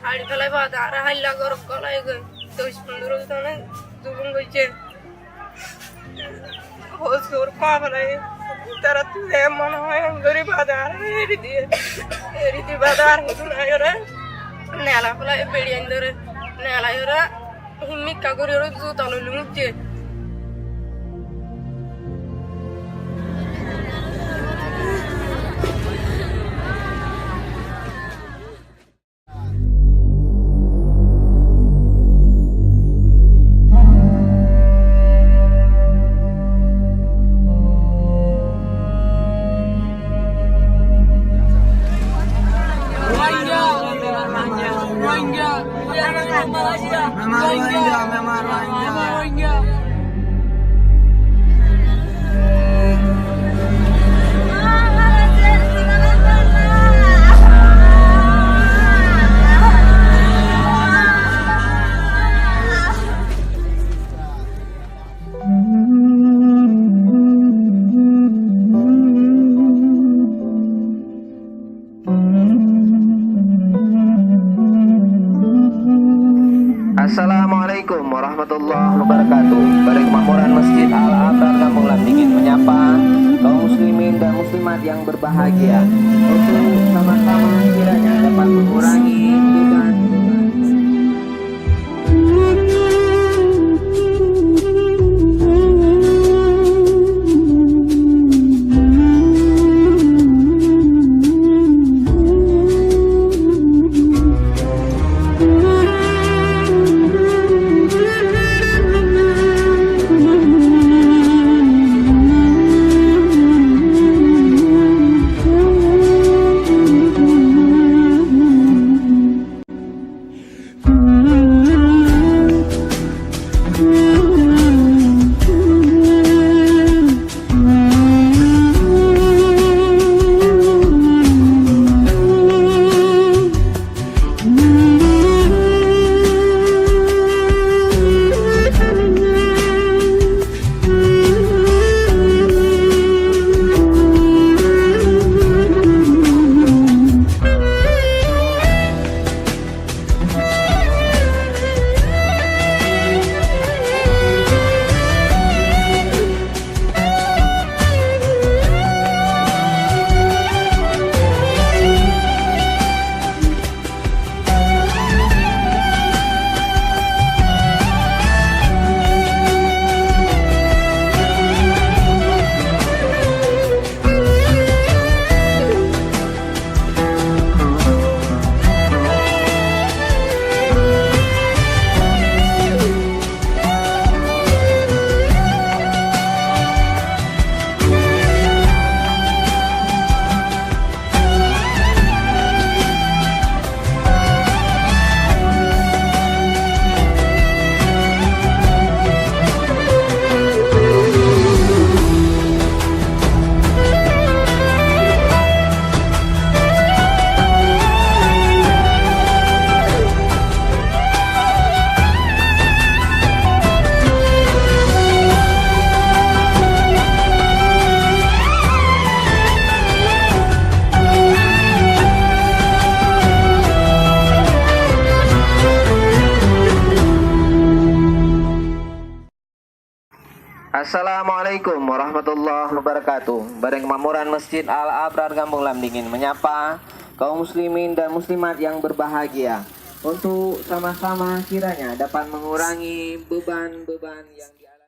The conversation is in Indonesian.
হাড়ি ফেলাই বাদ আর হাল্লা গরম গলায় গই 10-15 জনে জুলুম হইছে ওর পাগলাই তারা তুলে মনে হয় গরিব আদার এরি বাজার হতুন আয়রে নেলা ফেলাই বেড়িয়ে ধরে নেলাই ওরা হিম্মিকা করে ওরা জুতা লইলু মুখছে Assalamualaikum warahmatullahi wabarakatuh. Balai Kemakmuran Masjid Al-Abrar Kampung Lam ingin menyapa kaum muslimin dan muslimat yang berbahagia untuk sama-sama kiranya dapat mengurangi beban. Assalamualaikum warahmatullahi wabarakatuh. Balai Kemakmuran Masjid Al-Abrar Kampung Lam ingin menyapa kaum muslimin dan muslimat yang berbahagia untuk sama-sama kiranya dapat mengurangi beban-beban yang dialami.